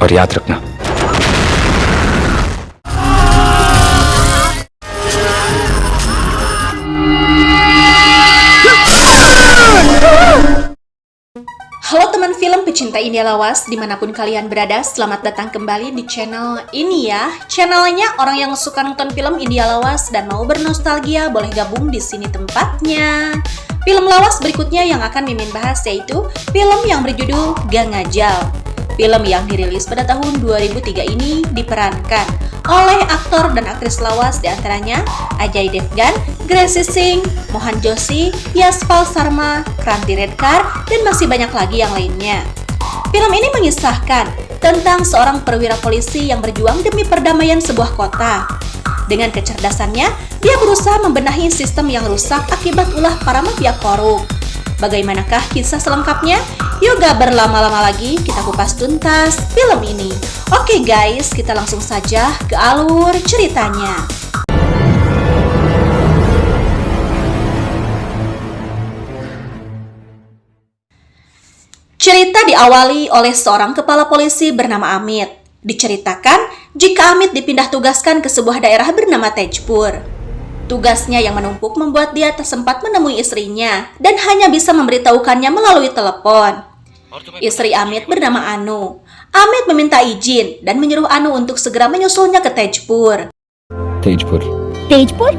और याद रखना। Halo teman film pecinta India lawas dimanapun kalian berada, selamat datang kembali di channel ini ya. Channelnya orang yang suka nonton film India lawas dan mau bernostalgia boleh gabung di sini tempatnya. Film lawas berikutnya yang akan Mimin bahas yaitu film yang berjudul Gangajal. Film yang dirilis pada tahun 2003 ini diperankan oleh aktor dan aktris lawas diantaranya Ajay Devgan, Gracie Singh, Mohan Joshi, Yaspal Sharma, Kranti Redkar, dan masih banyak lagi yang lainnya. Film ini mengisahkan tentang seorang perwira polisi yang berjuang demi perdamaian sebuah kota. Dengan kecerdasannya, dia berusaha membenahi sistem yang rusak akibat ulah para mafia korup. Bagaimanakah kisah selengkapnya? Yuk gak berlama-lama lagi, kita kupas tuntas film ini. Oke guys, kita langsung saja ke alur ceritanya. Cerita diawali oleh seorang kepala polisi bernama Amit. Diceritakan jika Amit dipindah tugaskan ke sebuah daerah bernama Tejpur. Tugasnya yang menumpuk membuat dia tak sempat menemui istrinya dan hanya bisa memberitahukannya melalui telepon. Istri Amit bernama Anu. Amit meminta izin dan menyuruh Anu untuk segera menyusulnya ke Tejpur. Tejpur?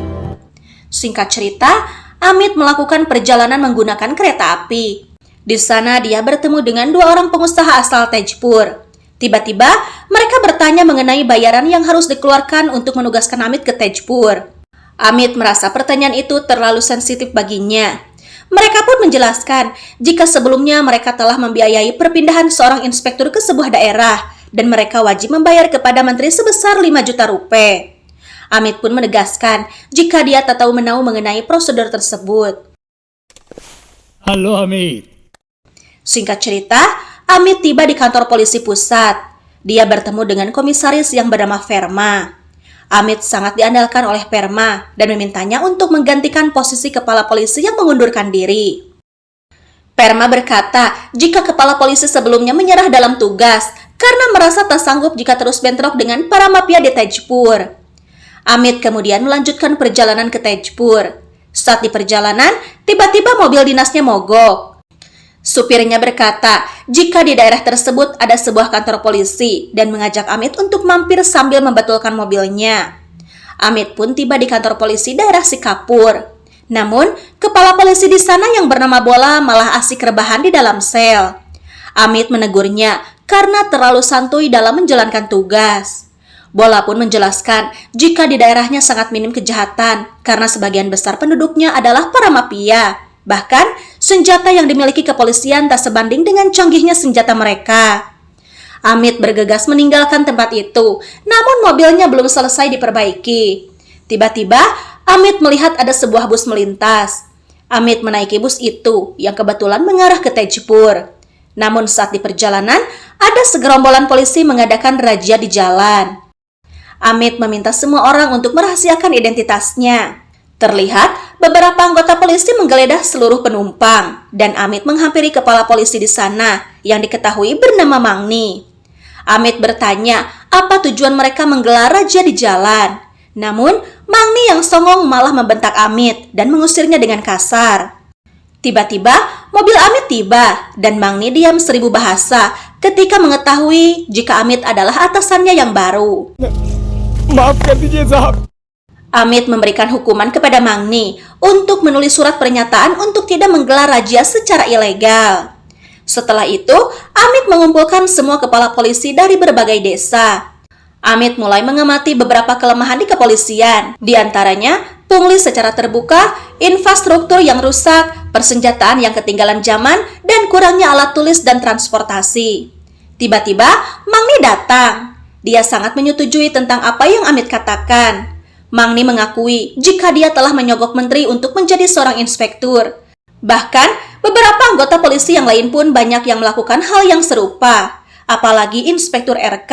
Singkat cerita, Amit melakukan perjalanan menggunakan kereta api. Di sana dia bertemu dengan dua orang pengusaha asal Tejpur. Tiba-tiba, mereka bertanya mengenai bayaran yang harus dikeluarkan untuk menugaskan Amit ke Tejpur. Amit merasa pertanyaan itu terlalu sensitif baginya. Mereka pun menjelaskan jika sebelumnya mereka telah membiayai perpindahan seorang inspektur ke sebuah daerah dan mereka wajib membayar kepada menteri sebesar 5 juta rupiah. Amit pun menegaskan jika dia tak tahu menahu mengenai prosedur tersebut. Halo Amit. Singkat cerita, Amit tiba di kantor polisi pusat. Dia bertemu dengan komisaris yang bernama Verma. Amit sangat diandalkan oleh Perma dan memintanya untuk menggantikan posisi kepala polisi yang mengundurkan diri. Perma berkata jika kepala polisi sebelumnya menyerah dalam tugas karena merasa tak sanggup jika terus bentrok dengan para mafia di Tejpur. Amit kemudian melanjutkan perjalanan ke Tejpur. Saat di perjalanan, tiba-tiba mobil dinasnya mogok. Supirnya berkata jika di daerah tersebut ada sebuah kantor polisi dan mengajak Amit untuk mampir sambil membetulkan mobilnya. Amit pun tiba di kantor polisi daerah Sikapur. Namun, kepala polisi di sana yang bernama Bola malah asik rebahan di dalam sel. Amit menegurnya karena terlalu santuy dalam menjalankan tugas. Bola pun menjelaskan jika di daerahnya sangat minim kejahatan karena sebagian besar penduduknya adalah para mafia. Bahkan, senjata yang dimiliki kepolisian tak sebanding dengan canggihnya senjata mereka. Amit bergegas meninggalkan tempat itu, namun mobilnya belum selesai diperbaiki. Tiba-tiba, Amit melihat ada sebuah bus melintas. Amit menaiki bus itu yang kebetulan mengarah ke Tejpur. Namun saat di perjalanan, ada segerombolan polisi mengadakan razia di jalan. Amit meminta semua orang untuk merahasiakan identitasnya. Terlihat beberapa anggota polisi menggeledah seluruh penumpang dan Amit menghampiri kepala polisi di sana yang diketahui bernama Mangni. Amit bertanya apa tujuan mereka menggelar razia di jalan. Namun Mangni yang songong malah membentak Amit dan mengusirnya dengan kasar. Tiba-tiba mobil Amit tiba dan Mangni diam 1000 bahasa ketika mengetahui jika Amit adalah atasannya yang baru. Maaf कर दीजिए साहब. Amit memberikan hukuman kepada Mangni untuk menulis surat pernyataan untuk tidak menggelar razia secara ilegal. Setelah itu, Amit mengumpulkan semua kepala polisi dari berbagai desa. Amit mulai mengamati beberapa kelemahan di kepolisian, di antaranya pungli secara terbuka, infrastruktur yang rusak, persenjataan yang ketinggalan zaman, dan kurangnya alat tulis dan transportasi. Tiba-tiba, Mangni datang. Dia sangat menyetujui tentang apa yang Amit katakan. Mangni mengakui jika dia telah menyogok menteri untuk menjadi seorang inspektur. Bahkan, beberapa anggota polisi yang lain pun banyak yang melakukan hal yang serupa. Apalagi Inspektur RK,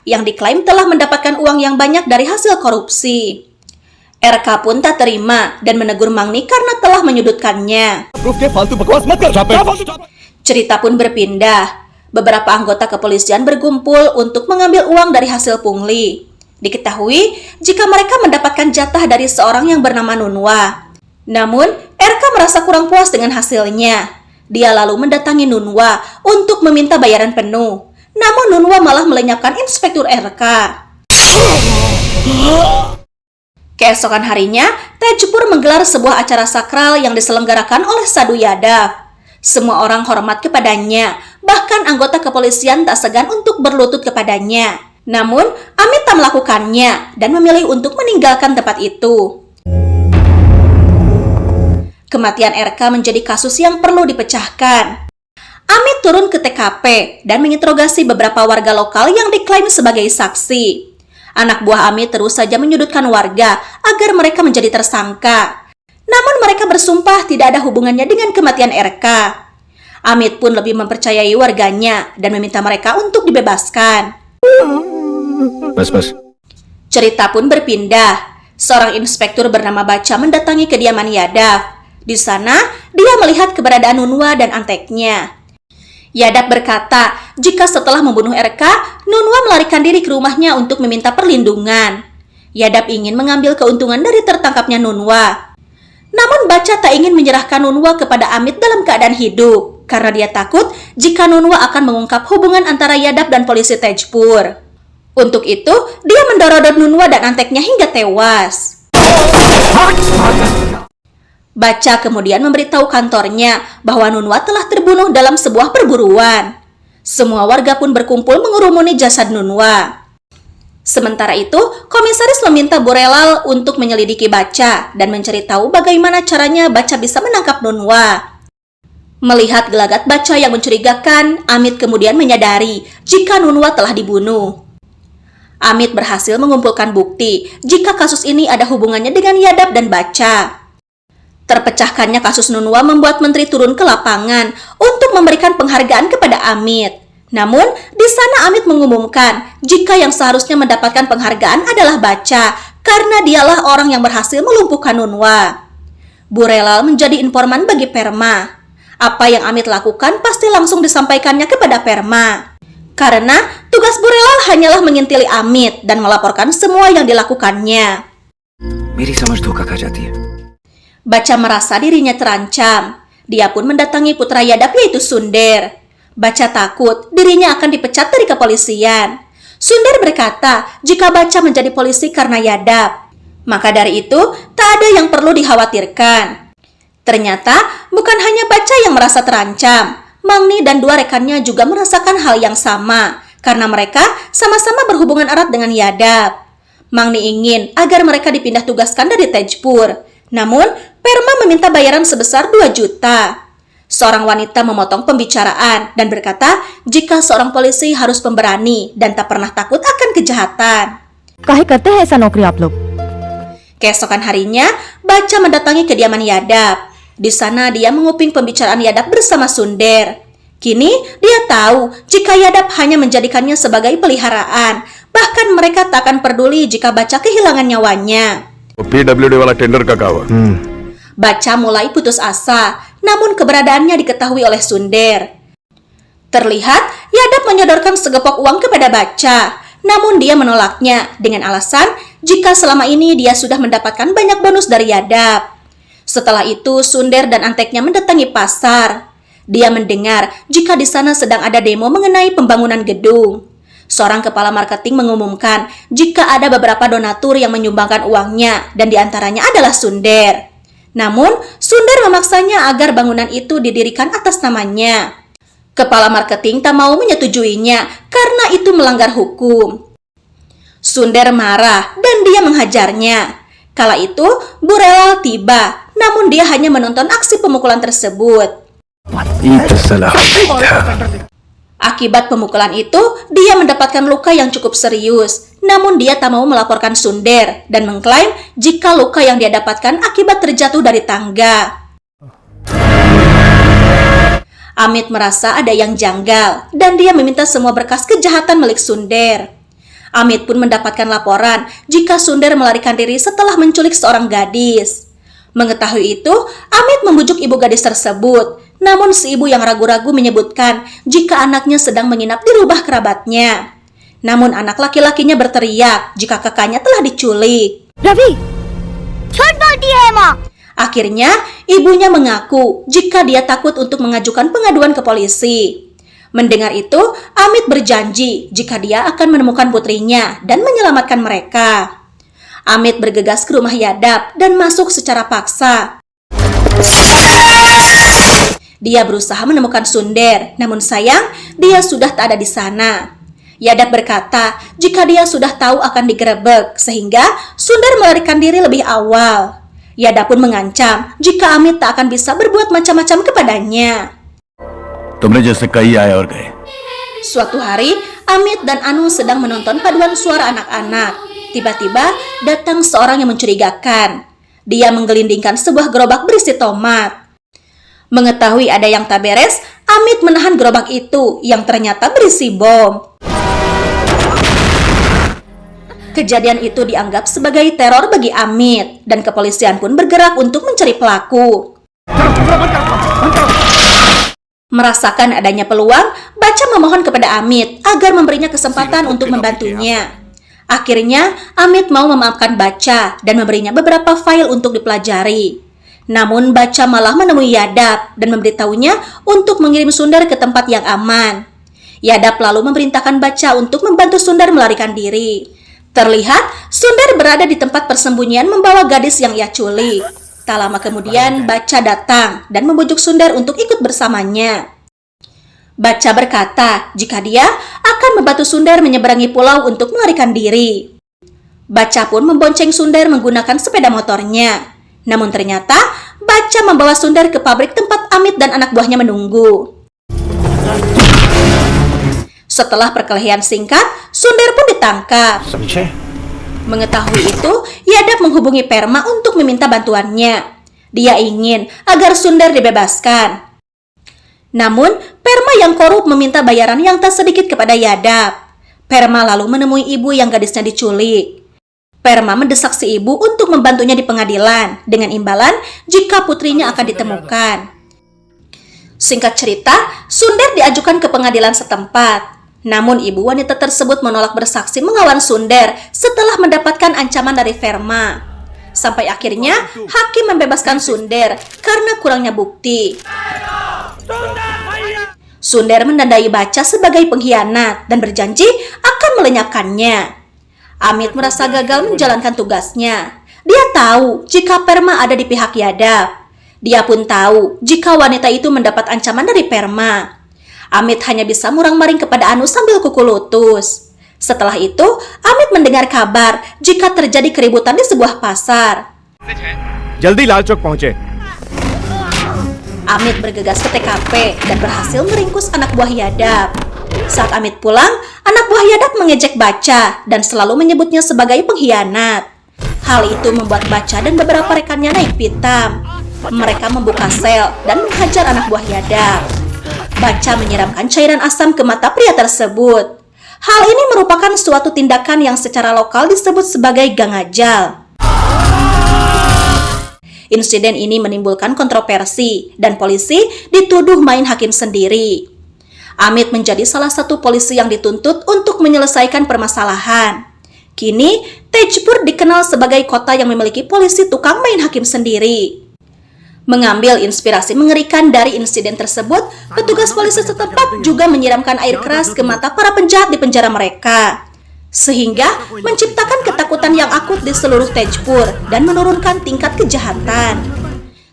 yang diklaim telah mendapatkan uang yang banyak dari hasil korupsi. RK pun tak terima dan menegur Mangni karena telah menyudutkannya. Cerita pun berpindah. Beberapa anggota kepolisian berkumpul untuk mengambil uang dari hasil pungli. Diketahui jika mereka mendapatkan jatah dari seorang yang bernama Nunwa. Namun, RK merasa kurang puas dengan hasilnya. Dia lalu mendatangi Nunwa untuk meminta bayaran penuh. Namun Nunwa malah melenyapkan Inspektur RK. Keesokan harinya, Tejpur menggelar sebuah acara sakral yang diselenggarakan oleh Sadhu Yadav. Semua orang hormat kepadanya, bahkan anggota kepolisian tak segan untuk berlutut kepadanya. Namun, Amit tak melakukannya dan memilih untuk meninggalkan tempat itu. Kematian RK menjadi kasus yang perlu dipecahkan. Amit turun ke TKP dan menginterogasi beberapa warga lokal yang diklaim sebagai saksi. Anak buah Amit terus saja menyudutkan warga agar mereka menjadi tersangka. Namun mereka bersumpah tidak ada hubungannya dengan kematian RK. Amit pun lebih mempercayai warganya dan meminta mereka untuk dibebaskan. Mas. Cerita pun berpindah. Seorang inspektur bernama Baca mendatangi kediaman Yadav. Di sana, dia melihat keberadaan Nunwa dan anteknya. Yadav berkata, jika setelah membunuh RK, Nunwa melarikan diri ke rumahnya untuk meminta perlindungan. Yadav ingin mengambil keuntungan dari tertangkapnya Nunwa. Namun Baca tak ingin menyerahkan Nunwa kepada Amit dalam keadaan hidup, karena dia takut jika Nunwa akan mengungkap hubungan antara Yadav dan polisi Tejpur. Untuk itu, dia mendorodot Nunwa dan anteknya hingga tewas. Baca kemudian memberitahu kantornya bahwa Nunwa telah terbunuh dalam sebuah perburuan. Semua warga pun berkumpul mengurumuni jasad Nunwa. Sementara itu, komisaris meminta Borelal untuk menyelidiki Baca dan mencari tahu bagaimana caranya Baca bisa menangkap Nunwa. Melihat gelagat Baca yang mencurigakan, Amit kemudian menyadari jika Nunwa telah dibunuh. Amit berhasil mengumpulkan bukti jika kasus ini ada hubungannya dengan Yadav dan Baca. Terpecahkannya kasus Nunwa membuat menteri turun ke lapangan untuk memberikan penghargaan kepada Amit. Namun, di sana Amit mengumumkan jika yang seharusnya mendapatkan penghargaan adalah Baca karena dialah orang yang berhasil melumpuhkan Nunwa. Borelal menjadi informan bagi Perma. Apa yang Amit lakukan pasti langsung disampaikannya kepada Perma. Karena tugas Borelal hanyalah mengintili Amit dan melaporkan semua yang dilakukannya. मेरी समझ धोखा खा जाती है. Baca merasa dirinya terancam. Dia pun mendatangi putra Yadav yaitu Sunder. Baca takut dirinya akan dipecat dari kepolisian. Sunder berkata jika Baca menjadi polisi karena Yadav. Maka dari itu, tak ada yang perlu dikhawatirkan. Ternyata bukan hanya Baca yang merasa terancam. Mangni dan dua rekannya juga merasakan hal yang sama. Karena mereka sama-sama berhubungan erat dengan Yadav. Mangni ingin agar mereka dipindah tugaskan dari Tejpur. Namun, Perma meminta bayaran sebesar 2 juta. Seorang wanita memotong pembicaraan dan berkata jika seorang polisi harus pemberani dan tak pernah takut akan kejahatan. काहे करते हैं ऐसा नौकरी आप लोग? Keesokan harinya, Baca mendatangi kediaman Yadav. Di sana dia menguping pembicaraan Yadav bersama Sunder. Kini dia tahu jika Yadav hanya menjadikannya sebagai peliharaan. Bahkan mereka tak akan peduli jika Baca kehilangan nyawanya. PWD वाला टेंडर का क्या हुआ? Baca mulai putus asa, namun keberadaannya diketahui oleh Sunder. Terlihat, Yadav menyodorkan segepok uang kepada Baca, namun dia menolaknya dengan alasan jika selama ini dia sudah mendapatkan banyak bonus dari Yadav. Setelah itu, Sunder dan anteknya mendatangi pasar. Dia mendengar jika di sana sedang ada demo mengenai pembangunan gedung. Seorang kepala marketing mengumumkan jika ada beberapa donatur yang menyumbangkan uangnya dan diantaranya adalah Sunder. Namun, Sunder memaksanya agar bangunan itu didirikan atas namanya. Kepala marketing tak mau menyetujuinya karena itu melanggar hukum. Sunder marah dan dia menghajarnya. Kala itu, Borelal tiba, namun dia hanya menonton aksi pemukulan tersebut. Itu salah. Akibat pemukulan itu, dia mendapatkan luka yang cukup serius. Namun dia tak mau melaporkan Sunder dan mengklaim jika luka yang dia dapatkan akibat terjatuh dari tangga. Amit merasa ada yang janggal dan dia meminta semua berkas kejahatan milik Sunder. Amit pun mendapatkan laporan jika Sunder melarikan diri setelah menculik seorang gadis. Mengetahui itu, Amit membujuk ibu gadis tersebut. Namun si ibu yang ragu-ragu menyebutkan jika anaknya sedang menginap di rumah kerabatnya. Namun anak laki-lakinya berteriak jika kakaknya telah diculik. Ravi छोड़ बोलती है माँ Akhirnya, ibunya mengaku jika dia takut untuk mengajukan pengaduan ke polisi. Mendengar itu, Amit berjanji jika dia akan menemukan putrinya dan menyelamatkan mereka. Amit bergegas ke rumah Yadap dan masuk secara paksa. Dia berusaha menemukan Sunder, namun sayang dia sudah tak ada di sana. Yadap berkata jika dia sudah tahu akan digerebek, sehingga Sunder melarikan diri lebih awal. Yadap pun mengancam jika Amit tak akan bisa berbuat macam-macam kepadanya. तुमने जैसे कई आए और गए Suatu hari, Amit dan Anu sedang menonton paduan suara anak-anak. Tiba-tiba datang seorang yang mencurigakan. Dia menggelindingkan sebuah gerobak berisi tomat. Mengetahui ada yang tak beres, Amit menahan gerobak itu yang ternyata berisi bom. Kejadian itu dianggap sebagai teror bagi Amit, dan kepolisian pun bergerak untuk mencari pelaku. Merasakan adanya peluang, Baca memohon kepada Amit agar memberinya kesempatan untuk membantunya. Akhirnya, Amit mau memaafkan Baca dan memberinya beberapa file untuk dipelajari. Namun, Baca malah menemui Yadap dan memberitahunya untuk mengirim Sundar ke tempat yang aman. Yadap lalu memerintahkan Baca untuk membantu Sundar melarikan diri. Terlihat, Sundar berada di tempat persembunyian membawa gadis yang ia culik. Tak lama kemudian, Baca datang dan membujuk Sundar untuk ikut bersamanya. Baca berkata jika dia akan membantu Sundar menyeberangi pulau untuk melarikan diri. Baca pun membonceng Sundar menggunakan sepeda motornya. Namun ternyata, Baca membawa Sundar ke pabrik tempat Amit dan anak buahnya menunggu. Setelah perkelahian singkat, Sundar pun ditangkap. Mengetahui itu, Yadap menghubungi Perma untuk meminta bantuannya. Dia ingin agar Sundar dibebaskan. Namun, Perma yang korup meminta bayaran yang tak sedikit kepada Yadap. Perma lalu menemui ibu yang gadisnya diculik. Perma mendesak si ibu untuk membantunya di pengadilan dengan imbalan jika putrinya akan ditemukan. Singkat cerita, Sundar diajukan ke pengadilan setempat. Namun ibu wanita tersebut menolak bersaksi melawan Sundar setelah mendapatkan ancaman dari Perma. Sampai akhirnya hakim membebaskan Sundar karena kurangnya bukti. Sundar menandai Baca sebagai pengkhianat dan berjanji akan melenyapkannya. Amit merasa gagal menjalankan tugasnya. Dia tahu jika Perma ada di pihak Yadap. Dia pun tahu jika wanita itu mendapat ancaman dari Perma. Amit hanya bisa murang-maring kepada Anu sambil kuku lutut. Setelah itu, Amit mendengar kabar jika terjadi keributan di sebuah pasar. जल्दी लाल चौक पहुंचे Amit bergegas ke TKP dan berhasil meringkus anak buah Yadap. Saat Amit pulang, anak buah Yadap mengejek Baca dan selalu menyebutnya sebagai pengkhianat. Hal itu membuat Baca dan beberapa rekannya naik pitam. Mereka membuka sel dan menghajar anak buah Yadap. Baca menyiramkan cairan asam ke mata pria tersebut. Hal ini merupakan suatu tindakan yang secara lokal disebut sebagai gangajal. Insiden ini menimbulkan kontroversi dan polisi dituduh main hakim sendiri. Amit menjadi salah satu polisi yang dituntut untuk menyelesaikan permasalahan. Kini, Tejpur dikenal sebagai kota yang memiliki polisi tukang main hakim sendiri. Mengambil inspirasi mengerikan dari insiden tersebut, petugas polisi setempat juga menyiramkan air keras ke mata para penjahat di penjara mereka, sehingga menciptakan ketakutan yang akut di seluruh Tejpur dan menurunkan tingkat kejahatan.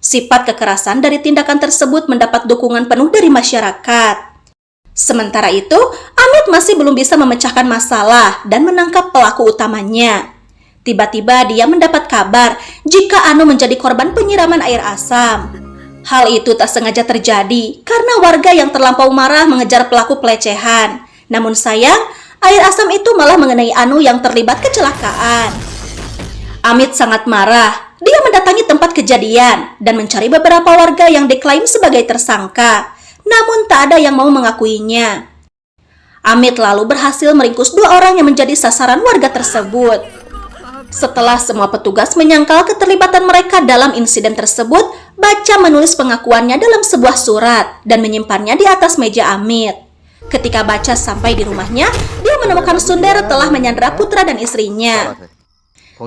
Sifat kekerasan dari tindakan tersebut mendapat dukungan penuh dari masyarakat. Sementara itu, Amit masih belum bisa memecahkan masalah dan menangkap pelaku utamanya. Tiba-tiba dia mendapat kabar jika Anu menjadi korban penyiraman air asam. Hal itu tak sengaja terjadi karena warga yang terlampau marah mengejar pelaku pelecehan. Namun sayang, air asam itu malah mengenai Anu yang terlibat kecelakaan. Amit sangat marah. Dia mendatangi tempat kejadian dan mencari beberapa warga yang diklaim sebagai tersangka. Namun tak ada yang mau mengakuinya. Amit lalu berhasil meringkus 2 orang yang menjadi sasaran warga tersebut. Setelah semua petugas menyangkal keterlibatan mereka dalam insiden tersebut, Baca menulis pengakuannya dalam sebuah surat dan menyimpannya di atas meja Amit. Ketika Baca sampai di rumahnya, dia menemukan Sunder telah menyandera putra dan istrinya.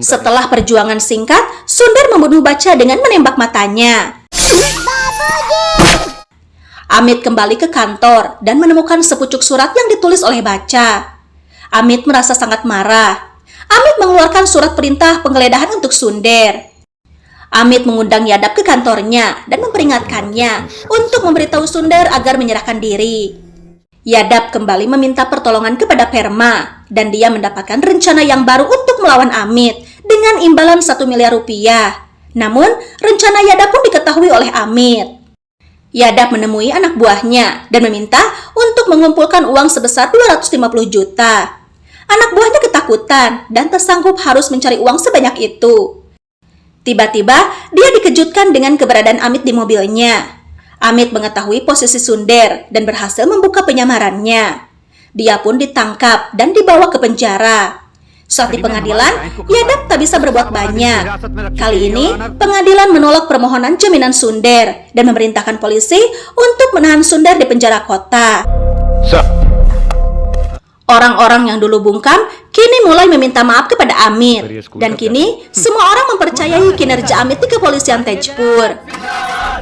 Setelah perjuangan singkat, Sunder membunuh Baca dengan menembak matanya. Amit kembali ke kantor dan menemukan sepucuk surat yang ditulis oleh Baca. Amit merasa sangat marah. Amit mengeluarkan surat perintah penggeledahan untuk Sunder. Amit mengundang Yadav ke kantornya dan memperingatkannya untuk memberitahu Sunder agar menyerahkan diri. Yadav kembali meminta pertolongan kepada Perma dan dia mendapatkan rencana yang baru untuk melawan Amit dengan imbalan 1 miliar rupiah. Namun, rencana Yadav pun diketahui oleh Amit. Yadav menemui anak buahnya dan meminta untuk mengumpulkan uang sebesar 250 juta. Anak buahnya ketakutan dan tersanggup harus mencari uang sebanyak itu. Tiba-tiba, dia dikejutkan dengan keberadaan Amit di mobilnya. Amit mengetahui posisi Sunder dan berhasil membuka penyamarannya. Dia pun ditangkap dan dibawa ke penjara. Saat di pengadilan, Yadav tak bisa berbuat banyak. Kali ini, pengadilan menolak permohonan jaminan Sunder dan memerintahkan polisi untuk menahan Sunder di penjara kota. Orang-orang yang dulu bungkam kini mulai meminta maaf kepada Amit. Dan kini, semua orang mempercayai kinerja Amit di kepolisian Tejpur.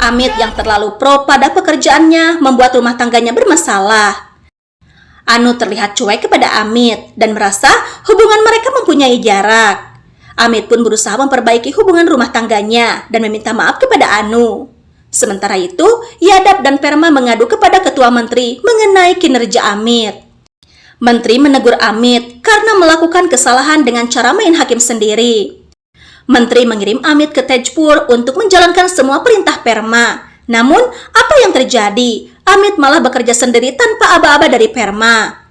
Amit yang terlalu pro pada pekerjaannya membuat rumah tangganya bermasalah. Anu terlihat cuek kepada Amit dan merasa hubungan mereka mempunyai jarak. Amit pun berusaha memperbaiki hubungan rumah tangganya dan meminta maaf kepada Anu. Sementara itu, Yadav dan Perma mengadu kepada ketua menteri mengenai kinerja Amit. Menteri menegur Amit karena melakukan kesalahan dengan cara main hakim sendiri. Menteri mengirim Amit ke Tejpur untuk menjalankan semua perintah Perma. Namun, apa yang terjadi? Amit malah bekerja sendiri tanpa aba-aba dari Perma.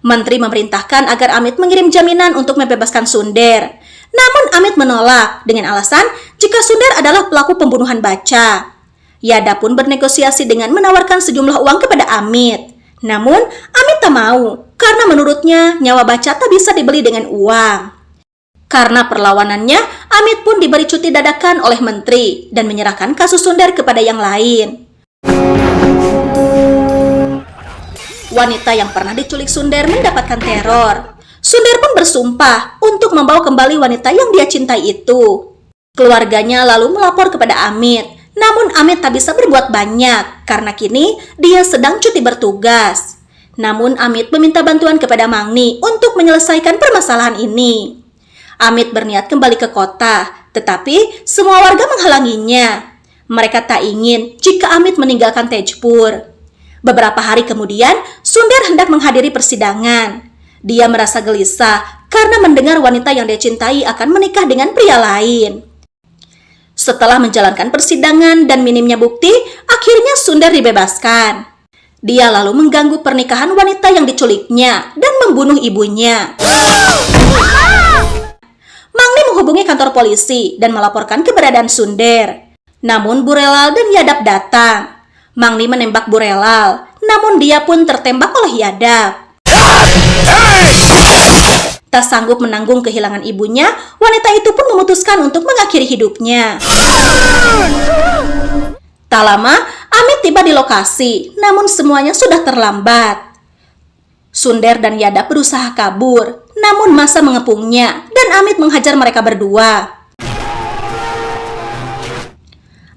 Menteri memerintahkan agar Amit mengirim jaminan untuk membebaskan Sunder. Namun, Amit menolak dengan alasan jika Sunder adalah pelaku pembunuhan Baca. Yadav pun bernegosiasi dengan menawarkan sejumlah uang kepada Amit. Namun, Amit tak mau karena menurutnya nyawa Baca tak bisa dibeli dengan uang. Karena perlawanannya, Amit pun diberi cuti dadakan oleh menteri dan menyerahkan kasus Sunder kepada yang lain. Wanita yang pernah diculik Sunder mendapatkan teror. Sunder pun bersumpah untuk membawa kembali wanita yang dia cintai itu. Keluarganya lalu melapor kepada Amit. Namun Amit tak bisa berbuat banyak karena kini dia sedang cuti bertugas. Namun Amit meminta bantuan kepada Mangni untuk menyelesaikan permasalahan ini. Amit berniat kembali ke kota, tetapi semua warga menghalanginya. Mereka tak ingin jika Amit meninggalkan Tejpur. Beberapa hari kemudian, Sunder hendak menghadiri persidangan. Dia merasa gelisah karena mendengar wanita yang dia cintai akan menikah dengan pria lain. Setelah menjalankan persidangan dan minimnya bukti, akhirnya Sunder dibebaskan. Dia lalu mengganggu pernikahan wanita yang diculiknya dan membunuh ibunya. Mangni menghubungi kantor polisi dan melaporkan keberadaan Sunder. Namun Burelal dan Yadav datang. Mangni menembak Burelal, namun dia pun tertembak oleh Yadav. Tak sanggup menanggung kehilangan ibunya, wanita itu pun memutuskan untuk mengakhiri hidupnya. Tak lama, Amit tiba di lokasi, namun semuanya sudah terlambat. Sunder dan Yadav berusaha kabur, namun massa mengepungnya dan Amit menghajar mereka berdua.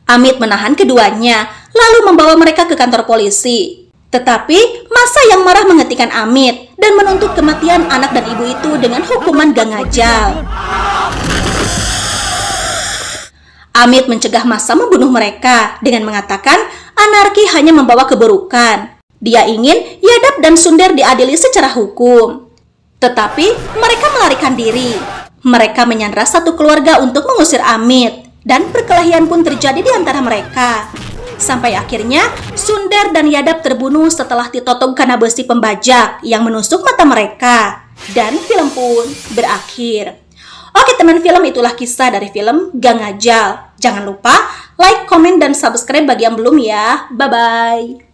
Amit menahan keduanya, lalu membawa mereka ke kantor polisi. Tetapi massa yang marah menghentikan Amit dan menuntut kematian anak dan ibu itu dengan hukuman ganajal. Amit mencegah massa membunuh mereka dengan mengatakan anarki hanya membawa keburukan. Dia ingin Yadav dan Sunder diadili secara hukum. Tetapi mereka melarikan diri. Mereka menyandra satu keluarga untuk mengusir Amit. Dan perkelahian pun terjadi di antara mereka. Sampai akhirnya Sunder dan Yadav terbunuh setelah ditotong kena besi pembajak yang menusuk mata mereka. Dan film pun berakhir. Oke teman film, itulah kisah dari film Gang Ajal. Jangan lupa like, komen, dan subscribe bagi yang belum ya. Bye-bye.